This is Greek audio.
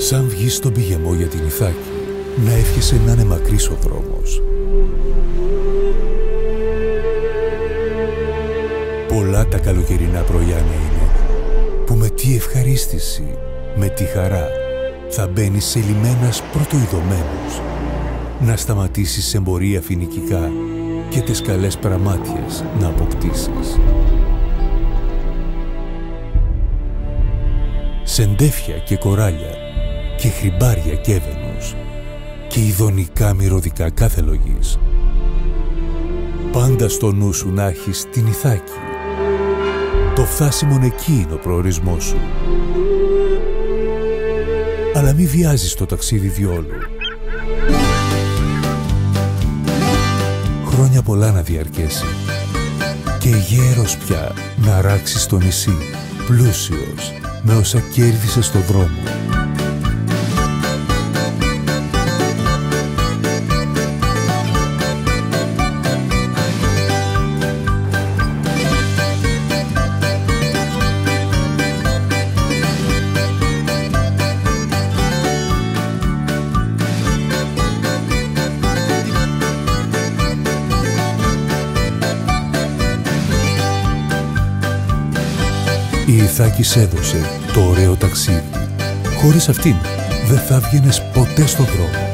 Σαν βγεις στον πηγεμό για την Ιθάκη, να εύχεσαι να είναι μακρύς ο δρόμος. Πολλά τα καλοκαιρινά πρωινά είναι, που με τι ευχαρίστηση, με τι χαρά, θα μπαίνεις σε λιμένας πρωτοειδωμένους, να σταματήσεις εμπορία φοινικικά και τις καλές πραμάτιες να αποκτήσεις. Σεντέφια και κοράλια και χρυμπάρια και έβαινους και ειδονικά μυρωδικά κάθε λογής. Πάντα στο νου σου να έχεις την Ιθάκη. Το φτάσιμον εκεί είναι ο προορισμός σου. Αλλά μη βιάζεις το ταξίδι διόλου. Χρόνια πολλά να διαρκέσει και γέρος πια να ράξεις το νησί, πλούσιος με όσα κέρδισες στον δρόμο. Η Ιθάκη σ' έδωσε το ωραίο ταξίδι. Χωρίς αυτήν δεν θα βγαίνες ποτέ στον δρόμο.